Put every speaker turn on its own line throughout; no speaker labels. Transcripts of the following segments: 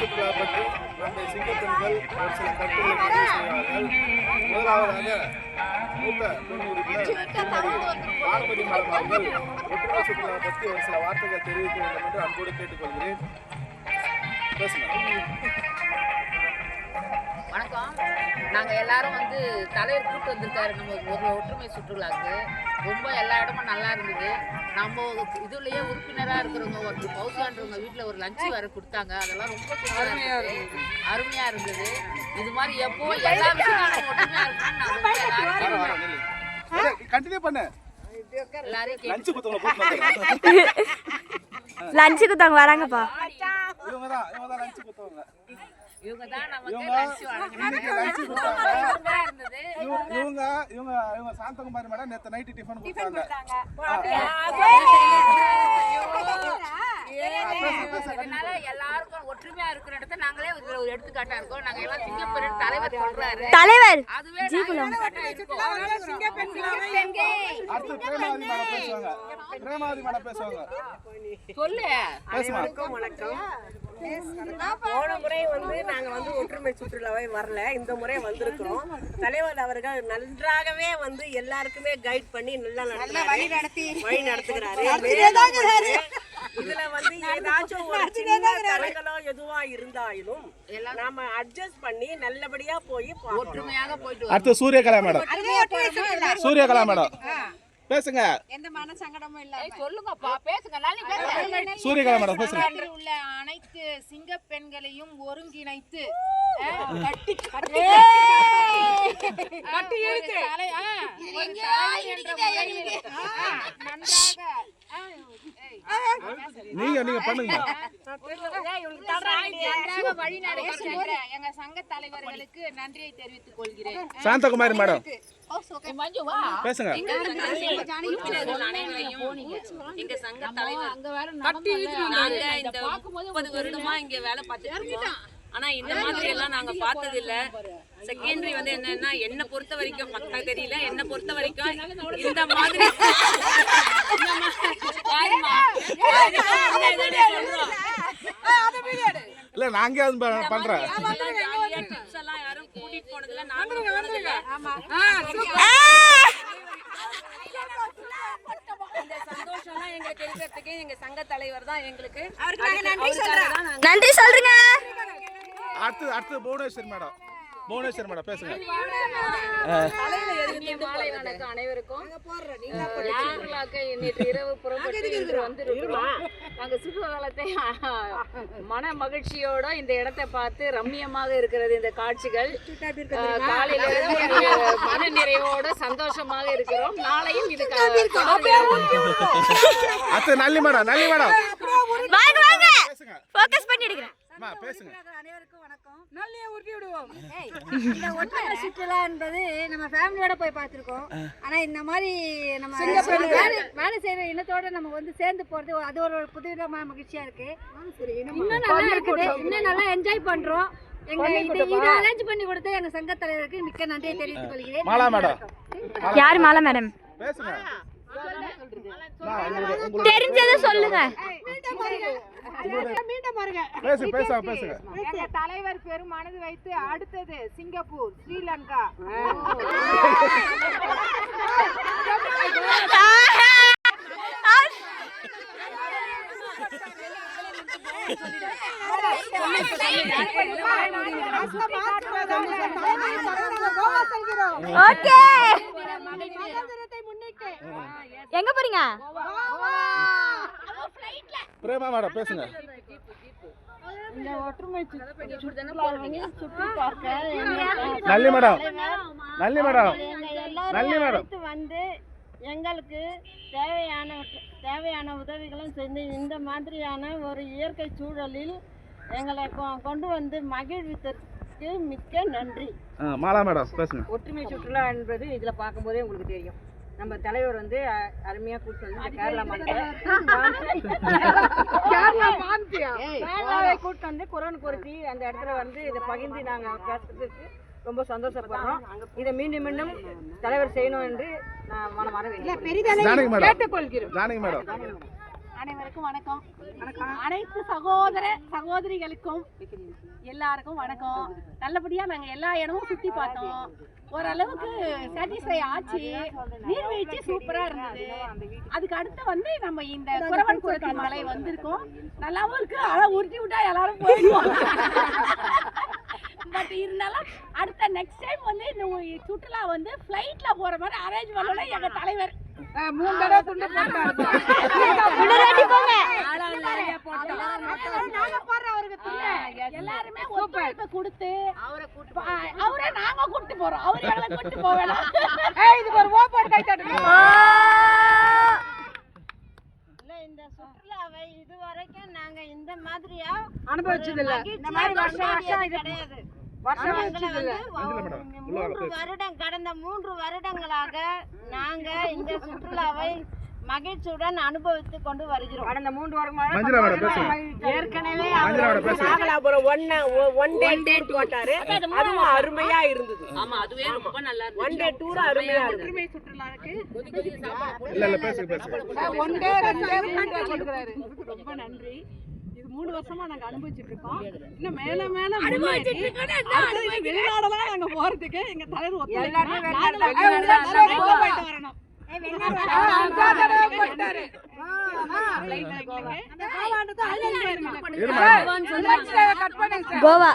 சுற்றுலா பற்றி நம்முடைய சிங்கப்பெண்கள் ஒரு சில கருத்துக்களை பதிவு செய்வார்கள். முதலாவதாக மூத்த பெண் உறுப்பினர் பார்வதி மேடம் அவர்கள் ஒற்றுமை சுற்றுலா பற்றி ஒரு சில வார்த்தைகள் தெரிவிக்க வேண்டும் என்று அன்போடு கேட்டுக்கொள்கிறேன்.
வணக்கம். நாங்கள் எல்லாரும் தலைவர் கூப்பிட்டு வந்திருக்காரு நம்ம ஒரு ஒற்றுமை சுற்றுலாவுக்கு. ரொம்ப எல்லா இடமும் நல்லா இருந்தது. நம்ம இதுலேயே உறுப்பினராக இருக்கிறவங்க ஒரு பவுசான்றவங்க வீட்டில் ஒரு லஞ்சு வேறு கொடுத்தாங்க. அதெல்லாம் ரொம்ப அருமையாக இருந்தது. இது மாதிரி எப்போ எல்லா விஷயம் ஒற்றுமையாக இருக்கணும்னு
லஞ்சு குத்தவங்க வராங்கப்பா.
இவங்க சாந்தகுமாரி மேடம் நேத்து நைட் டிஃபன் கொடுத்தாங்க.
எல்லாருக்கும் ஒற்றுமையா இருக்கிற இடத்த நாங்களே ஒரு எடுத்துக்காட்டா இருக்கோம். நாங்க எல்லாம் சிங்கப்பெண் தலைவர் சொல்றாரு.
தலைவர்
அதுவே
பிரேமாவதி மேடம் பேசுவாங்க.
சொல்லு.
அனைவருக்கும் வணக்கம். போன முறை நாங்க ஒற்றுமை சுற்றுலாவை வரல, இந்த முறை வந்திருக்கிறோம். தலைவர் அவர்கள் நன்றாகவே எல்லாருக்குமே கைட் பண்ணி நல்லா வழி நடத்துகிறாரு. இதுல ஏதாச்சும் ஒரு சின்ன தடைகளோ எதுவா இருந்தாலும் நாம அட்ஜஸ்ட் பண்ணி நல்லபடியா போய்
ஒற்றுமையாக போயிட்டு.
அடுத்து சூரியகலா மேடம். சூரியகலா மேடம் பேசுங்க.
எந்த மன சங்கடமும் இல்ல.
சொல்லுங்கப்பா, பேசுங்க. நானே பேசுறேன்.
சூரியகலா மேடம் பேசுங்க.
உள்ள அனைத்து சிங்க பெண்களையும் ஒருங்கிணைத்து
கட்டி இழுத்து
நீங்க பண்ணுங்க.
வழி நடக்கின்ற எங்க சங்க தலைவர்களுக்கு நன்றியை தெரிவித்துக் கொள்கிறேன்.
சாந்தகுமாரி மேடம் பேசுங்க.
எங்க சங்க தலைவர் கட்டி இழுத்து நாங்க இந்த 30 வருடமா இங்க வேலை பார்த்துட்டு இருக்கோம். ஆனா இந்த மாதிரி எல்லாம் நாங்க பார்த்தது இல்ல. செகண்டரி என்னன்னா என்ன பொறுத்த வரைக்கும் மக்கா தெரியல, என்ன பொறுத்த வரைக்கும் இந்த மாதிரி
இல்ல நாங்க பண்றோம்.
டிப்ஸ் எல்லாம் யாரும் கூட்டிட்டு போனதில்ல, நாங்களும் போனதில்ல. இந்த சந்தோஷம்லாம் எங்களுக்கு இருக்கிறதுக்கு எங்க சங்க தலைவர் தான் எங்களுக்கு
நன்றி சொல்றீங்க.
அடுத்து புவனேஸ்வர் மேடம். புவனேஸ்வர் மேடம் பேசுங்க.
அனைவருக்கும் நேற்று இரவு புறப்பட்டு வந்திருக்கிறோம். நாங்க சுற்றுலாத்தை மன மகிழ்ச்சியோட இந்த இடத்தை பார்த்து ரம்மியமாக இருக்கிறது. இந்த காட்சிகள் காலையில மன நிறைவோட சந்தோஷமாக இருக்கிறோம். நாளையும் இது
நல்லி மேடம். நல்லி மேடம்
வாங்க ஃபோக்கஸ் பண்ணி எடுக்கிறேன்.
பேசுங்க.
அனைவருக்கும் வணக்கம். நல்லே ஊட்டி விடுவோம். இந்த ஒற்றுமை சுற்றுலா என்பது நம்ம ஃபேமிலியோட போய் பார்த்திருக்கோம். ஆனா இந்த மாதிரி நம்ம வேலை செய்யற இனத்தோட நம்ம சேர்ந்து போறது அது ஒரு புதுவிதமான மகிழ்ச்சியா இருக்கு. இன்னும் நல்லா இருக்குது. இன்னும் நல்லா என்ஜாய் பண்றோம். இதை அரேஞ்ச் பண்ணி கொடுத்த எங்க சங்க தலைவருக்கு மிக்க நன்றியை தெரிவித்துக் கொள்கிறேன்.
மாலா மேடம்.
யார் மாலா மேடம்?
பேசுங்க.
தெரிஞ்சதை சொல்லுங்க.
பேசுங்க.
எங்க தலைவர் பெரும் மனது வைத்து அடுத்தது சிங்கப்பூர், ஸ்ரீலங்கா.
ஓகே. எங்க போறீங்க?
பிரேமா மேடம் பேசுங்க.
இந்த ஒற்றுமை சுற்றி பார்க்க
நல்லி மேடம். நல்லி மேடம். நல்லி மேடம்
வந்து எங்களுக்கு தேவையான உதவிகளும் செஞ்சு இந்த மாதிரியான ஒரு இயற்கை சூழலில் எங்களை கொண்டு வந்து மகிழ்வித்ததற்கு மிக்க நன்றி.
மாலா மேடம் பேசுங்க.
ஒற்றுமை சுற்றுலா என்பது இதுல பார்க்கும்போதே உங்களுக்கு தெரியும். நம்ம தலைவர் அருமையா கூட்டு வந்து கேரளா கூட்டு வந்து குரல் குறிச்சி அந்த இடத்துல இதை பகிர்ந்து நாங்க பேசுறதுக்கு ரொம்ப சந்தோஷப்படுறோம். இதை மீண்டும் மீண்டும் தலைவர் செய்யணும் என்று நான் மனமாற கேட்டுக்கொள்கிறோம்.
அனைவருக்கும் வணக்கம். அனைத்து சகோதர சகோதரிகளுக்கும் எல்லாருக்கும் வணக்கம். நல்லபடியா நாங்க எல்லா இடமும் சுத்தி பார்த்தோம். ஓரளவுக்கு சாட்டிஸ்ஃபை ஆச்சு. நீர்வீழ்ச்சி சூப்பரா இருந்தது. அதுக்கு அடுத்து வந்து நம்ம இந்த குறவன் குரத்தி மலை வந்திருக்கோம். நல்லாவும் இருக்கு. ஆனா உருட்டி விட்டா எல்லாரும் போயிடுவோம். பட் இருந்தாலும் அடுத்த நெக்ஸ்ட் டைம் வந்து இந்த சுற்றுலா வந்து ஃப்ளைட்ல போற மாதிரி அரேஞ்ச் பண்ணணும் எங்க தலைவர். 3 தடவை துண்டு போட்டாரு. நாங்க போறோம் அவருக்கு துண்டு. எல்லாரும் ஒத்துழைப்பு கொடுத்து அவரை நாங்க கூட்டி போறோம். அவர் எங்களை கூட்டி போவேனா? இது ஒரு ஓபன் கை தட்டுங்க.
இந்த சுற்றுலாவை இதுவரைக்கும் நாங்க இந்த மாதிரியா
அனுபவிச்சது இல்ல. இந்த மாதிரி வருஷம் இது கிடையாது.
கடந்த 3 வருடங்களாக நாங்க இந்த சுற்றுலாவை மகிழ்ச்சியுடன் அனுபவித்து கொண்டு வருகிறோம்.
கடந்த 3 வருடமாக
ஏற்கனவே
நாகலாபுரம் ஒன் டே டூர் போட்டாரு. அதுவும் அருமையா இருந்தது.
ஆமா அதுவே ரொம்ப நல்லா இருந்துச்சு.
ஒன் டே டூர் அருமையா இருந்தது.
சுற்றுலாவுக்கு
இல்ல பேசுங்க.
1 டே 2 டே 3 டே கொடுக்கறாரு. ரொம்ப நன்றி. இது 3 வருஷமா நாங்க அனுபவிச்சிட்டு இருக்கோம். இன்னும் மேல அனுபவிச்சிட்டு இருக்கோம். வெளிநாடெல்லாம் நாங்க போறதுக்கு எங்க தலைவர் ஒத்துழைக்கிறாரு. போயிட்டு வரணும்.
கோவா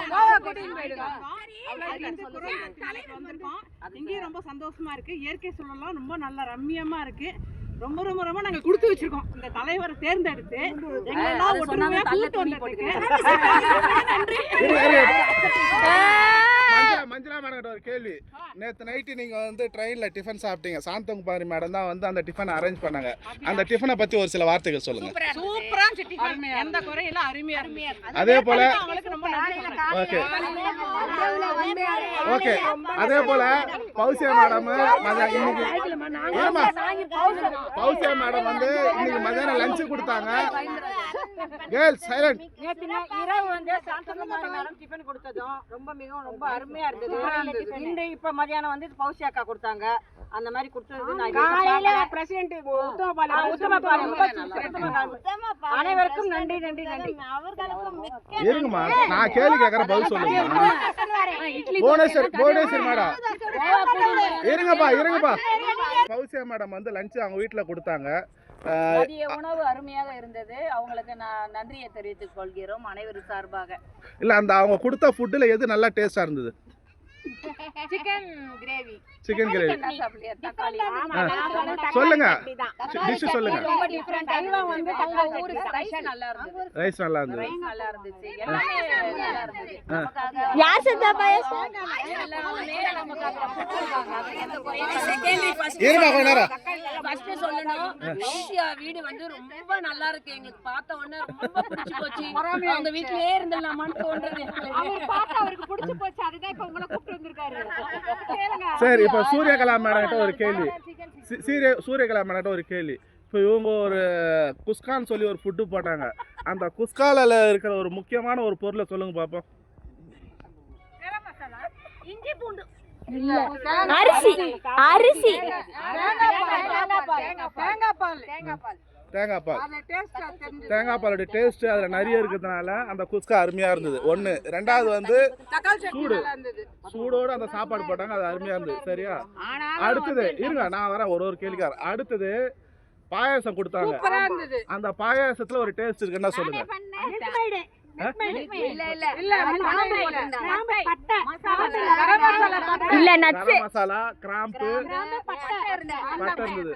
இங்கேயும் ரொம்ப சந்தோஷமா இருக்கு. இயற்கை சூழலாம் ரொம்ப நல்ல ரம்மியமா இருக்கு. ரொம்ப ரொம்ப ரொம்ப நாங்க கொடுத்து வச்சிருக்கோம் இந்த தலைவரை தேர்ந்தெடுத்து எங்களெல்லாம் ஒற்றுமையா கூட்டு வந்ததுக்கு நன்றி.
மஞ்சளா மேடம் ஒரு கேள்வி. நேற்று நைட்டு நீங்க வந்து ட்ரெயின்ல டிஃபன் சாப்பிட்டீங்க. சாந்தகுமாரி மேடம் தான் வந்து அந்த டிஃபன் அரேஞ்ச் பண்ணாங்க. அந்த டிஃபனை பத்தி ஒரு சில வார்த்தைகள் சொல்லுங்க.
சூப்பரா டிஃபன், எந்த குறையும் இல்ல, அருமையா இருக்கு.
அதே போல
ரொம்ப நன்றி.
ஓகே ஓகே அதே போல பௌசியா மேடம் பௌசியா மேடம் வந்து இன்னைக்கு மதியானம் லஞ்ச் கொடுத்தாங்க. Girls silent.
இரவு வந்து சாந்தகுமாரி மேடம் டிஃபன் கொடுத்ததும் மிகவும் ரொம்ப அருமையா இருந்தது. இந்த இப்ப மதியானம் வந்து பௌசி அக்கா கொடுத்தாங்க. அந்த மாதிரி கொடுத்தது காலையில பிரசிடென்ட் அனைவருக்கும் நன்றி நன்றி நன்றி.
இருங்கம்மா நான் கேள்வி கேட்கறேன் பதில் சொல்லுங்க. புவனேஸ்வர் மேடம் இருங்கப்பா பௌசியா மேடம் வந்து லஞ்ச் அவங்க வீட்டுல கொடுத்தாங்க.
மதிய உணவு அருமையாக இருந்தது. அவங்களுக்கு நான் நன்றியை தெரிவித்துக் கொள்கிறோம் அனைவரும் சார்பாக.
இல்ல அந்த அவங்க கொடுத்த ஃபுட்ல எது நல்லா டேஸ்டா இருந்தது?
Chicken gravy.
தக்காளி
சொல்லுங்க டிஷ் சொல்லுங்க.
ரொம்ப டிஃபரண்ட். வந்து நம்ம ஊர் ரைஸ் நல்லா இருந்தது.
ரைஸ் நல்லா இருந்தது.
நல்லா இருந்துச்சு. எல்லாமே நல்லா இருந்தது.
யார் செஞ்சா பாயசம்?
எல்லாமே நமக்காக கொடுத்திருக்காங்க. அது எந்த குறையும்
இருமா கொஞ்ச நேரம்.
ஃபர்ஸ்ட் சொல்லணும் பௌசியா வீடு வந்து ரொம்ப நல்லா இருக்கு. எங்களுக்கு பார்த்த உடனே ரொம்ப பிடிச்சு போச்சு. அவங்க வீட்லயே இருந்தலாமான்னு தோன்றது.
அவர் பார்த்தா அவருக்கு பிடிச்சு போச்சு. அதுதான் இப்ப உங்களை கூப்பிட்டு வந்திருக்காரு.
சரி இப்போ சூரியகலா மேடம் ஒரு கேள்வி. சூரியகலா மேடம் ஒரு கேள்வி. இப்போ இவங்க ஒரு குஸ்கான்னு சொல்லி ஒரு ஃபுட்டு போட்டாங்க. அந்த குஸ்கால இருக்கிற ஒரு முக்கியமான ஒரு பொருளை சொல்லுங்க பாப்போம்.
இஞ்சி பூண்டு
அரிசி
தேங்காய் பாலோட டேஸ்ட் அதில் நிறைய இருக்கிறதுனால அந்த குஸ்கா அருமையாக இருந்தது. ஒன்று. ரெண்டாவது வந்து சூடோடு அந்த சாப்பாடு போட்டாங்க. அது அருமையாக இருந்தது. சரியா? அடுத்தது இருங்க நான் வரேன் ஒரு கேள்விக்கார. அடுத்தது பாயாசம் கொடுத்தாங்க. அந்த பாயாசத்துல ஒரு டேஸ்ட் இருக்குன்னா சொல்லுங்க. மசாலா கிராம்பு பட்டை இருந்தது.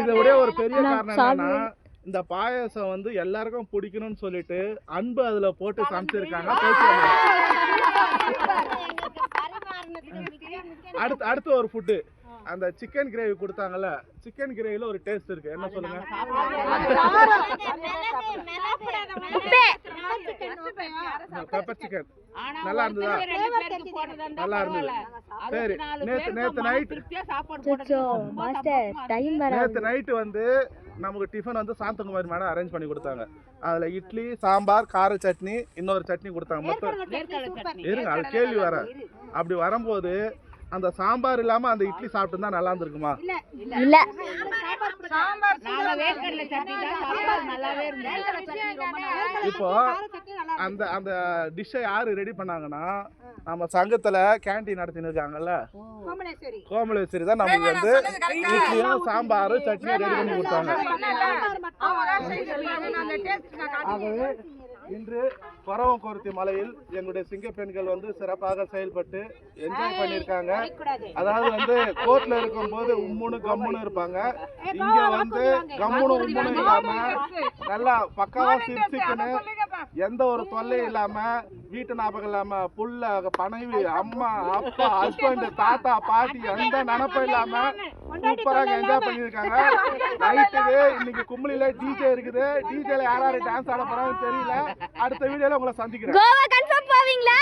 இது ஒரே ஒரு பெரிய காரணம் என்னன்னா இந்த பாயாசம் வந்து எல்லாருக்கும் பிடிக்கணும்னு சொல்லிட்டு அன்பு அதுல போட்டு சமைச்சிருக்காங்க. அடுத்து ஒரு ஃபுட்டு அந்த சிக்கன் கிரேவி கொடுத்தாங்கல்ல. சிக்கன் கிரேவில ஒரு டேஸ்ட் இருக்கு. என்ன சொல்லுங்க? பெப்பர் சிக்கன் நல்லா இருந்ததா? நல்லா இருந்தது. சரி நேத்து நைட்டு வந்து நமக்கு டிஃபன் வந்து சாந்தகுமாரி மேடம் அரேஞ்ச் பண்ணி கொடுத்தாங்க. அதுல இட்லி சாம்பார் கார சட்னி இன்னொரு சட்னி கொடுத்தாங்க. மொத்தம் இருங்க அது கேள்வி வர. அப்படி வரும்போது அந்த சாம்பார் இல்லாம அந்த இட்லி சாப்பிட்டு தான் நல்லா இருந்திருக்குமா?
இல்ல
நாங்க வேர்க்கடலை சட்னி தான் சாப்பிட்டோம், நல்லாவே இருந்தது.
இப்போ அந்த அந்த டிஷ்ஷை யாரு ரெடி பண்ணாங்கன்னா நம்ம சங்கத்துல கேண்டீன் நடத்தின்னு இருக்காங்கல்ல கோமலேஸ்வரி தான் நமக்கு வந்து இட்லியும் சாம்பார் சட்னி ரெடி பண்ணி கொடுத்தாங்க. ஆகவே இன்று பரவக்குறிச்சி மலையில் எங்களுடைய சிங்க பெண்கள் வந்து சிறப்பாக செயல்பட்டு என்ஜாய் பண்ணியிருக்காங்க. அதாவது வந்து கோர்ட்ல இருக்கும்போது உம்முன்னு கம்முன்னு இருப்பாங்க, இங்க வந்து கம்முன்னு உம்முன்னு இல்லாம நல்லா பக்காவா சிரிச்சுக்குன்னு எந்த ஒரு தொல்லையும் இல்லாம வீட்டு ஞாபகம் இல்லாம புள்ள பனைவி அம்மா அப்பா ஹஸ்பண்ட் தாத்தா பாட்டி எந்த நினப்பும் இல்லாம சூப்பராக என்ஜாய் பண்ணியிருக்காங்க. நைட்டுக்கு இன்னைக்கு கும்பலில டிஜே இருக்குது, டிஜேல யாராரு டான்ஸ் ஆட போறாங்கன்னு தெரியல. அடுத்த வீடியோல உங்களை சந்திக்கிறேன்.
கோவா கன்ஃபார்ம் போவீங்களா?